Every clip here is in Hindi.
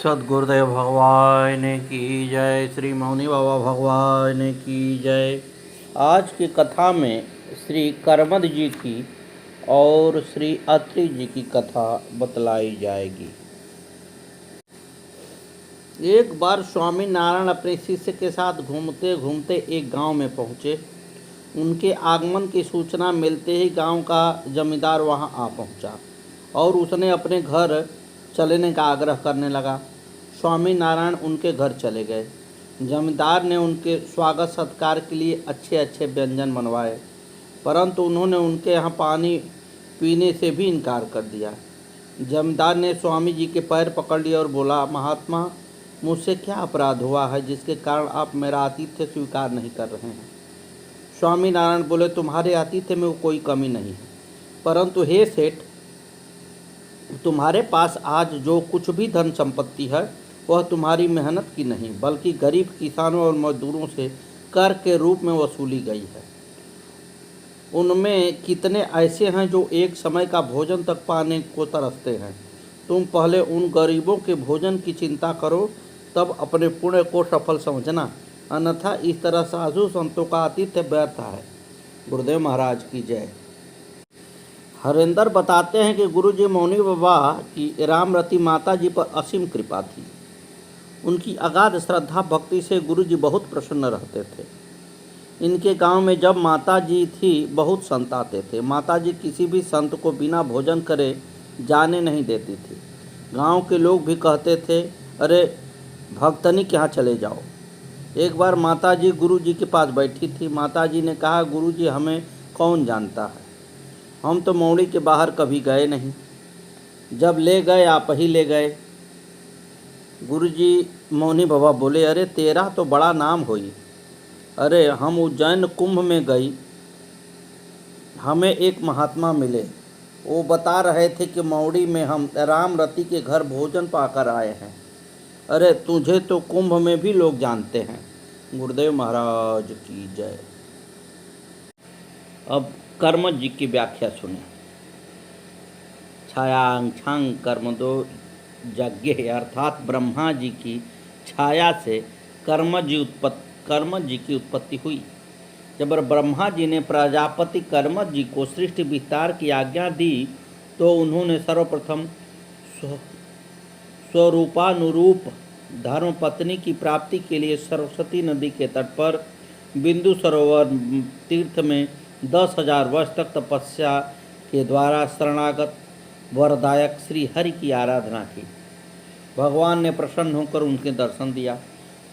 सद्गुरुदेव भगवान की जय। श्री मौनी बाबा भगवान की जय। आज की कथा में श्री करमद जी की और श्री अत्रि जी की कथा बतलाई जाएगी। एक बार स्वामी नारायण अपने शिष्य के साथ घूमते घूमते एक गांव में पहुँचे। उनके आगमन की सूचना मिलते ही गांव का जमींदार वहां आ पहुंचा और उसने अपने घर चलने का आग्रह करने लगा। स्वामी नारायण उनके घर चले गए। जमींदार ने उनके स्वागत सत्कार के लिए अच्छे अच्छे व्यंजन बनवाए, परंतु उन्होंने उनके यहाँ पानी पीने से भी इनकार कर दिया। जमींदार ने स्वामी जी के पैर पकड़ लिए और बोला, महात्मा, मुझसे क्या अपराध हुआ है जिसके कारण आप मेरा आतिथ्य स्वीकार नहीं कर रहे हैं? स्वामी नारायण बोले, तुम्हारे आतिथ्य में कोई कमी नहीं है, परंतु हे सेठ, तुम्हारे पास आज जो कुछ भी धन संपत्ति है वह तुम्हारी मेहनत की नहीं बल्कि गरीब किसानों और मजदूरों से कर के रूप में वसूली गई है। उनमें कितने ऐसे हैं जो एक समय का भोजन तक पाने को तरसते हैं। तुम पहले उन गरीबों के भोजन की चिंता करो, तब अपने पुण्य को सफल समझना, अन्यथा इस तरह साधु संतों का आतिथ्य व्यर्थ है। गुरुदेव महाराज की जय। हरेंद्र बताते हैं कि गुरुजी मौनी बाबा की रामरती माता जी पर असीम कृपा थी। उनकी अगाध श्रद्धा भक्ति से गुरुजी बहुत प्रसन्न रहते थे। इनके गांव में जब माता जी थी, बहुत संत आते थे। माता जी किसी भी संत को बिना भोजन करे जाने नहीं देती थी। गांव के लोग भी कहते थे, अरे भक्तनी के यहाँ चले जाओ। एक बार माता जी गुरु जी के पास बैठी थी। माता जी ने कहा, गुरु जी, हमें कौन जानता है, हम तो मौड़ी के बाहर कभी गए नहीं, जब ले गए आप ही ले गए। गुरु जी मौनी बाबा बोले, अरे तेरा तो बड़ा नाम होई। अरे हम उज्जैन कुंभ में गई, हमें एक महात्मा मिले, वो बता रहे थे कि मौड़ी में हम रामरती के घर भोजन पाकर आए हैं। अरे तुझे तो कुंभ में भी लोग जानते हैं। गुरुदेव महाराज की जय। अब कर्मद जी की व्याख्या सुने। छायांग छांग कर्मदो यज्ञ अर्थात ब्रह्मा जी की छाया से कर्मद जी की उत्पत्ति हुई। जब ब्रह्मा जी ने प्रजापति कर्मद जी को सृष्टि विस्तार की आज्ञा दी तो उन्होंने सर्वप्रथम स्वरूपानुरूप धर्मपत्नी की प्राप्ति के लिए सरस्वती नदी के तट पर बिंदु सरोवर तीर्थ में 10,000 वर्ष तक तपस्या के द्वारा शरणागत वरदायक श्री हरि की आराधना की। भगवान ने प्रसन्न होकर उनके दर्शन दिया।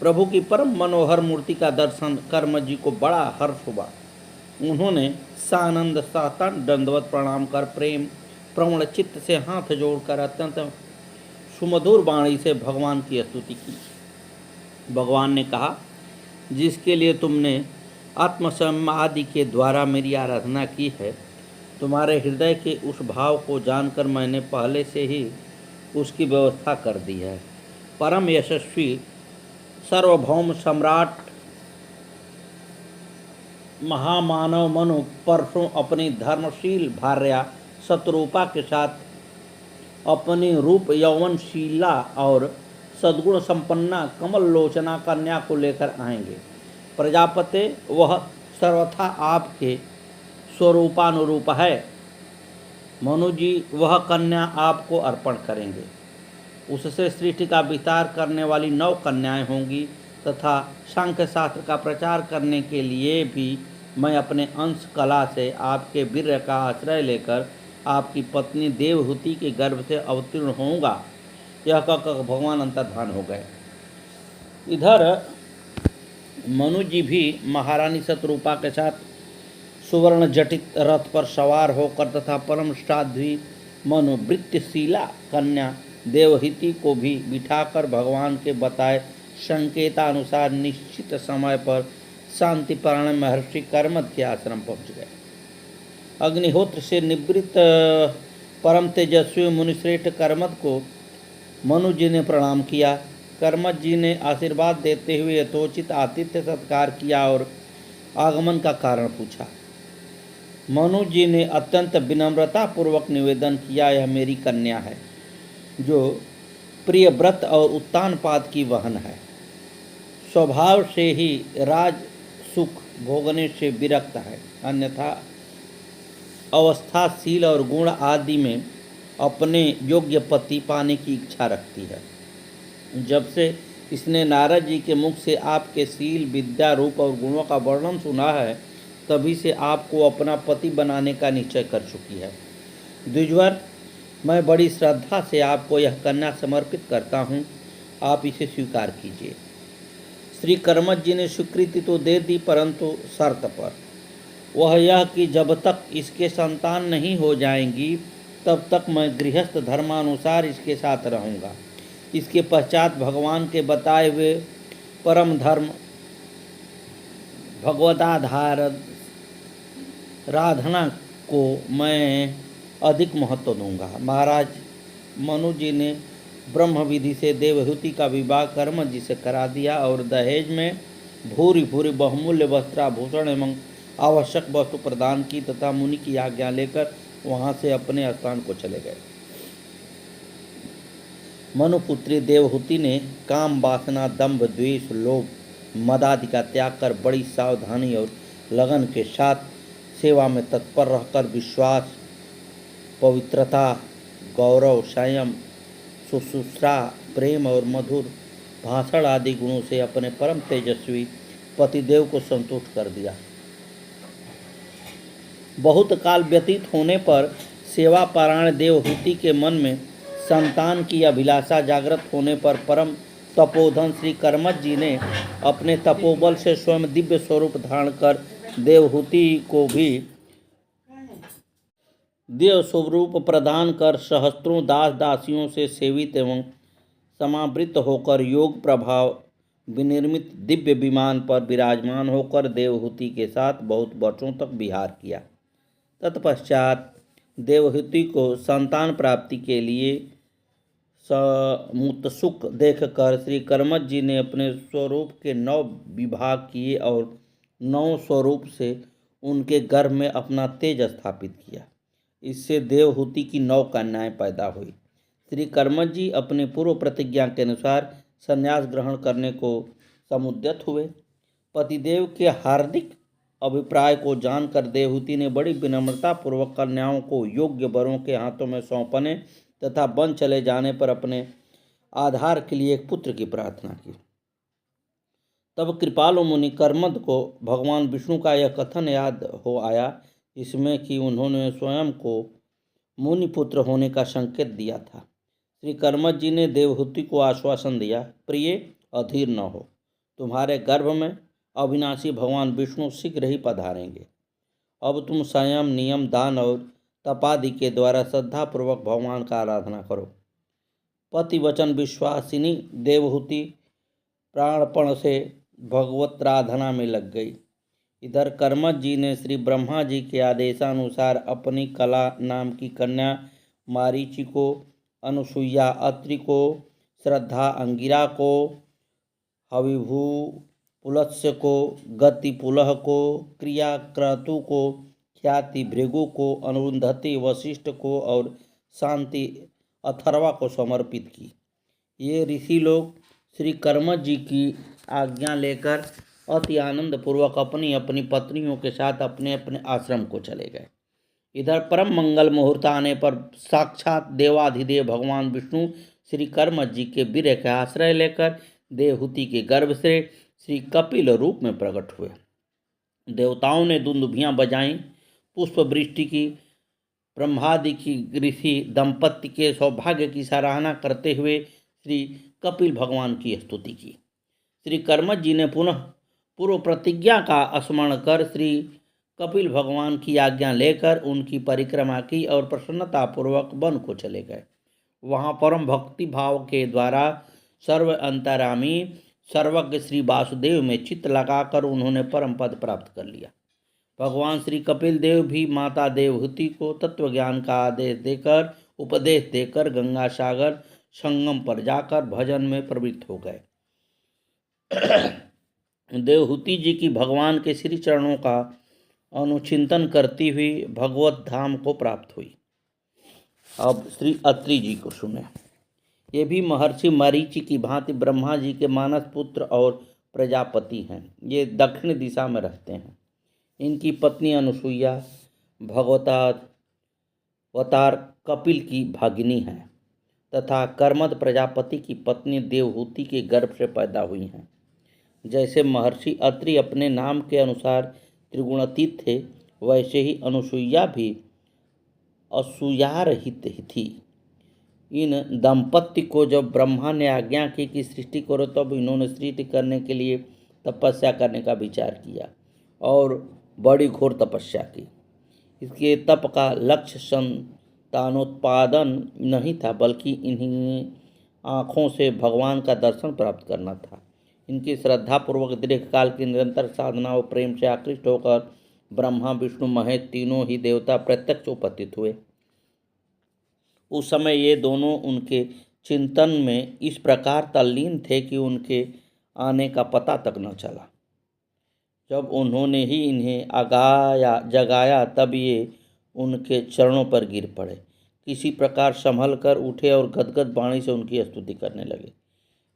प्रभु की परम मनोहर मूर्ति का दर्शन कर्मद जी को बड़ा हर्ष हुआ। उन्होंने सानंद सातन दंडवत प्रणाम कर प्रेम प्रवण चित्त से हाथ जोड़कर अत्यंत सुमधुर वाणी से भगवान की स्तुति की। भगवान ने कहा, जिसके लिए तुमने आत्मसमाधि के द्वारा मेरी आराधना की है, तुम्हारे हृदय के उस भाव को जानकर मैंने पहले से ही उसकी व्यवस्था कर दी है। परम यशस्वी सार्वभौम सम्राट महामानव मनु परसों अपनी धर्मशील भार्या शत्रुपा के साथ अपनी रूप यौवनशीला और सद्गुण संपन्ना कमल लोचना कन्या को लेकर आएंगे। प्रजापति वह सर्वथा आपके स्वरूपानुरूप है। मनु जी वह कन्या आपको अर्पण करेंगे। उससे सृष्टि का विस्तार करने वाली 9 कन्याएं होंगी तथा सांख्य शास्त्र का प्रचार करने के लिए भी मैं अपने अंश कला से आपके वीर्य का आश्रय लेकर आपकी पत्नी देवहूति के गर्भ से अवतीर्ण होऊंगा। यह कहकर भगवान अंतर्धान हो गए। इधर मनु जी भी महारानी शत्रुपा के साथ सुवर्ण जटित रथ पर सवार होकर तथा परम साध्वी मनोवृत्तिशीला कन्या देवहूति को भी बिठाकर भगवान के बताए संकेतानुसार निश्चित समय पर शांतिपरायण महर्षि कर्मद के आश्रम पहुँच गए। अग्निहोत्र से निवृत्त परम तेजस्वी मुनिश्रेष्ठ कर्मद को मनु जी ने प्रणाम किया। कर्मद जी ने आशीर्वाद देते हुए यथोचित आतिथ्य सत्कार किया और आगमन का कारण पूछा। मनु जी ने अत्यंत विनम्रता पूर्वक निवेदन किया, यह मेरी कन्या है जो प्रिय व्रत और उत्तानपाद की वहन है। स्वभाव से ही राज सुख भोगने से विरक्त है, अन्यथा अवस्थाशील और गुण आदि में अपने योग्य पति पाने की इच्छा रखती है। जब से इसने नारद जी के मुख से आपके शील, विद्या, रूप और गुणों का वर्णन सुना है, तभी से आपको अपना पति बनाने का निश्चय कर चुकी है। द्विजवर, मैं बड़ी श्रद्धा से आपको यह कन्या समर्पित करता हूँ, आप इसे स्वीकार कीजिए। श्री कर्मठ जी ने स्वीकृति तो दे दी, परंतु शर्त पर। वह यह कि जब तक इसके संतान नहीं हो जाएंगी, तब तक मैं गृहस्थ धर्मानुसार इसके साथ रहूँगा। इसके पश्चात भगवान के बताए हुए परम धर्म भगवदाधार राधना को मैं अधिक महत्व दूंगा। महाराज मनु जी ने ब्रह्म विधि से देवहूति का विवाह कर्म जी से करा दिया और दहेज में भूरी भूरी बहुमूल्य वस्त्राभूषण एवं आवश्यक वस्तु प्रदान की तथा मुनि की आज्ञा लेकर वहां से अपने स्थान को चले गए। मनुपुत्री देवहूति ने काम, वासना, दंभ, द्वेष, लोभ, मदादि का त्याग कर बड़ी सावधानी और लगन के साथ सेवा में तत्पर रहकर विश्वास, पवित्रता, गौरव, संयम, शुश्रूषा, प्रेम और मधुर भाषण आदि गुणों से अपने परम तेजस्वी पतिदेव को संतुष्ट कर दिया। बहुत काल व्यतीत होने पर सेवा पारायण देवहूति के मन में संतान की अभिलाषा जागृत होने पर परम तपोधन श्री कर्मठ जी ने अपने तपोबल से स्वयं दिव्य स्वरूप धारण कर देवहूति को भी देव स्वरूप प्रदान कर सहस्त्रों दास दासियों से सेवित एवं समावृत होकर योग प्रभाव विनिर्मित दिव्य विमान पर विराजमान होकर देवहूति के साथ बहुत वर्षों तक विहार किया। तत्पश्चात देवहूति को संतान प्राप्ति के लिए समुत्सुक देखकर श्री कर्मठ जी ने अपने स्वरूप के 9 विभाग किए और 9 स्वरूप से उनके गर्भ में अपना तेज स्थापित किया। इससे देवहूति की 9 कन्याएं पैदा हुई। श्री कर्मठ जी अपने पूर्व प्रतिज्ञा के अनुसार संन्यास ग्रहण करने को समुद्यत हुए। पतिदेव के हार्दिक अभिप्राय को जानकर देवहूति ने बड़ी विनम्रता पूर्वक कन्याओं को योग्य वरों के हाथों में सौंपने तथा वन चले जाने पर अपने आधार के लिए एक पुत्र की प्रार्थना की। तब कृपालु मुनि कर्मठ को भगवान विष्णु का यह कथन याद हो आया, जिसमें कि उन्होंने स्वयं को मुनि पुत्र होने का संकेत दिया था। श्री कर्मठ जी ने देवहूति को आश्वासन दिया, प्रिय, अधीर न हो, तुम्हारे गर्भ में अविनाशी भगवान विष्णु शीघ्र ही पधारेंगे। अब तुम संयम, नियम, दान और तपादि के द्वारा श्रद्धापूर्वक भगवान का आराधना करो। पति वचन विश्वासिनी देवहूति प्राणपण से भगवत्राधना में लग गई। इधर कर्मठ जी ने श्री ब्रह्मा जी के आदेशानुसार अपनी कला नाम की कन्या मारीचि को, अनुसुईया अत्रि को, श्रद्धा अंगिरा को, हविभू पुलत्स्य को, गति पुलह को, क्रिया क्रतु को, ख्याति भृगु को, अनुरुंधति वशिष्ठ को और शांति अथर्वा को समर्पित की। ये ऋषि लोग श्री कर्मठ जी की आज्ञा लेकर अति आनंद पूर्वक अपनी अपनी पत्नियों के साथ अपने अपने आश्रम को चले गए। इधर परम मंगल मुहूर्त आने पर साक्षात देवाधिदेव भगवान विष्णु श्री कर्मठ जी के वीर्य का आश्रय लेकर देवहूति के गर्भ से श्री कपिल रूप में प्रकट हुए। देवताओं ने दुंदुभियां बजाईं, पुष्प वृष्टि की, ब्रह्मादि की ऋषि दंपत्ति के सौभाग्य की सराहना करते हुए श्री कपिल भगवान की स्तुति की। श्री कर्मठ जी ने पुनः पूर्व प्रतिज्ञा का स्मरण कर श्री कपिल भगवान की आज्ञा लेकर उनकी परिक्रमा की और प्रसन्नतापूर्वक वन को चले गए। वहाँ परम भक्ति भाव के द्वारा सर्व अंतरामी सर्वज्ञ श्री वासुदेव में चित्त लगाकर उन्होंने परम पद प्राप्त कर लिया। भगवान श्री कपिल देव भी माता देवहूति को तत्व ज्ञान का उपदेश देकर गंगा सागर संगम पर जाकर भजन में प्रवृत्त हो गए। देवहूति जी की भगवान के श्री चरणों का अनुचिंतन करती हुई भगवत धाम को प्राप्त हुई। अब श्री अत्रि जी को सुने। ये भी महर्षि मरीचि की भांति ब्रह्मा जी के मानस पुत्र और प्रजापति हैं। ये दक्षिण दिशा में रहते हैं। इनकी पत्नी अनुसुईया भगवतावतार कपिल की भगिनी है तथा कर्मद प्रजापति की पत्नी देवहूति के गर्भ से पैदा हुई हैं। जैसे महर्षि अत्रि अपने नाम के अनुसार त्रिगुणातीत थे, वैसे ही अनुसुईया भी असूयारहित थी। इन दंपत्ति को जब ब्रह्मा ने आज्ञा की कि सृष्टि करो, तब इन्होंने सृष्टि करने के लिए तपस्या करने का विचार किया और बड़ी घोर तपस्या की। इसके तप का लक्ष्य संतानोत्पादन नहीं था, बल्कि इन्हीं आँखों से भगवान का दर्शन प्राप्त करना था। इनकी श्रद्धापूर्वक दीर्घकाल की निरंतर साधना और प्रेम से आकृष्ट होकर ब्रह्मा विष्णु महेश तीनों ही देवता प्रत्यक्ष उपस्थित हुए। उस समय ये दोनों उनके चिंतन में इस प्रकार तल्लीन थे कि उनके आने का पता तक न चला। जब उन्होंने ही इन्हें जगाया, तब ये उनके चरणों पर गिर पड़े, किसी प्रकार संभल कर उठे और गदगद वाणी से उनकी स्तुति करने लगे।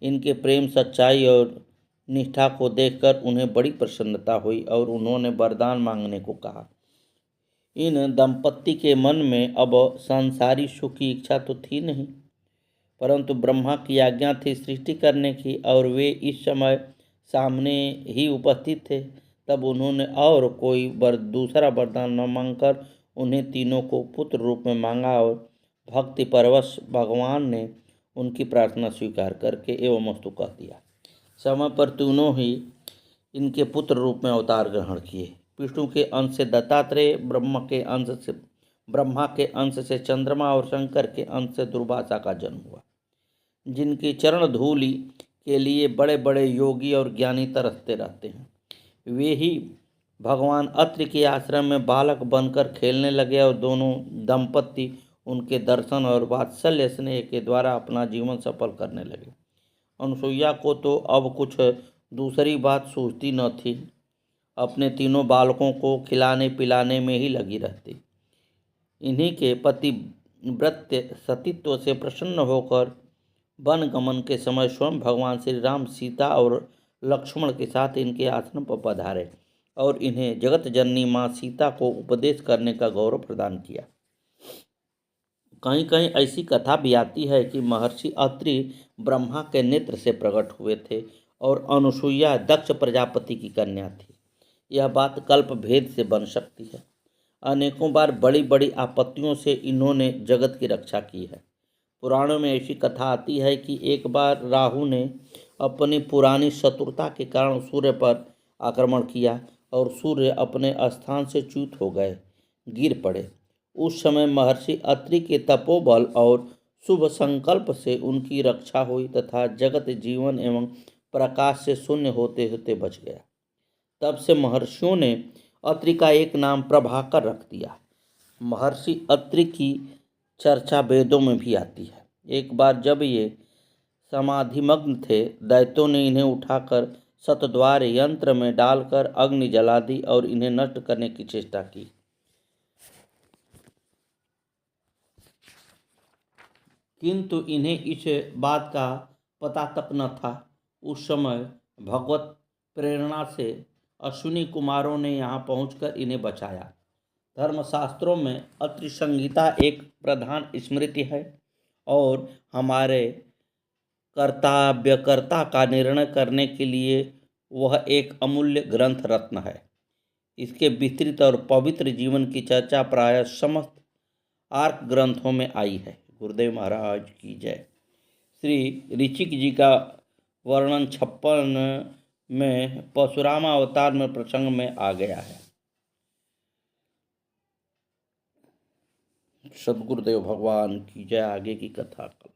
इनके प्रेम, सच्चाई और निष्ठा को देखकर उन्हें बड़ी प्रसन्नता हुई और उन्होंने वरदान मांगने को कहा। इन दंपत्ति के मन में अब सांसारिक सुख की इच्छा तो थी नहीं, परंतु ब्रह्मा की आज्ञा थी सृष्टि करने की और वे इस समय सामने ही उपस्थित थे। तब उन्होंने और कोई दूसरा वरदान न मांगकर उन्हें तीनों को पुत्र रूप में मांगा और भक्ति परवश भगवान ने उनकी प्रार्थना स्वीकार करके एवं अस्तु कह दिया। समय पर तीनों ही इनके पुत्र रूप में अवतार ग्रहण किए। विष्णु के अंश से दत्तात्रेय, ब्रह्मा के अंश से चंद्रमा और शंकर के अंश से दुर्वासा का जन्म हुआ, जिनकी चरण धूलि के लिए बड़े बड़े योगी और ज्ञानी तरसते रहते हैं। वे ही भगवान अत्रि के आश्रम में बालक बनकर खेलने लगे और दोनों दंपत्ति उनके दर्शन और वात्सल्य स्नेह के द्वारा अपना जीवन सफल करने लगे। अनुसुईया को तो अब कुछ दूसरी बात सूझती न थी, अपने तीनों बालकों को खिलाने पिलाने में ही लगी रहती। इन्हीं के पतिव्रत्य सतीत्व से प्रसन्न होकर वन गमन के समय स्वयं भगवान श्री राम सीता और लक्ष्मण के साथ इनके आश्रम पर पधारे और इन्हें जगत जननी माँ सीता को उपदेश करने का गौरव प्रदान किया। कहीं कहीं ऐसी कथा भी आती है कि महर्षि अत्रि ब्रह्मा के नेत्र से प्रकट हुए थे और अनुसुईया दक्ष प्रजापति की कन्या थी। यह बात कल्प भेद से बन सकती है। अनेकों बार बड़ी बड़ी आपत्तियों से इन्होंने जगत की रक्षा की है। पुराणों में ऐसी कथा आती है कि एक बार राहु ने अपनी पुरानी शत्रुता के कारण सूर्य पर आक्रमण किया और सूर्य अपने स्थान से च्युत हो गए, गिर पड़े। उस समय महर्षि अत्रि के तपोबल और शुभ संकल्प से उनकी रक्षा हुई तथा जगत जीवन एवं प्रकाश से शून्य होते होते बच गया। तब से महर्षियों ने अत्रि का एक नाम प्रभाकर रख दिया। महर्षि अत्रि की चर्चा वेदों में भी आती है। एक बार जब ये समाधिमग्न थे, दैत्यों ने इन्हें उठाकर शतद्वार यंत्र में डालकर अग्नि जला दी और इन्हें नष्ट करने की चेष्टा की, किंतु इन्हें इस बात का पता तक न था। उस समय भगवत प्रेरणा से अश्विनी कुमारों ने यहाँ पहुंचकर इन्हें बचाया। धर्मशास्त्रों में अत्रि संहिता एक प्रधान स्मृति है और हमारे कर्तव्यकर्ता का निर्णय करने के लिए वह एक अमूल्य ग्रंथ रत्न है। इसके विस्तृत और पवित्र जीवन की चर्चा प्रायः समस्त आर्क ग्रंथों में आई है। गुरुदेव महाराज की जय। श्री ऋचिक जी का वर्णन 56 में परशुराम अवतार में प्रसंग में आ गया है। सद्गुरुदेव भगवान की जय। आगे की कथा कल।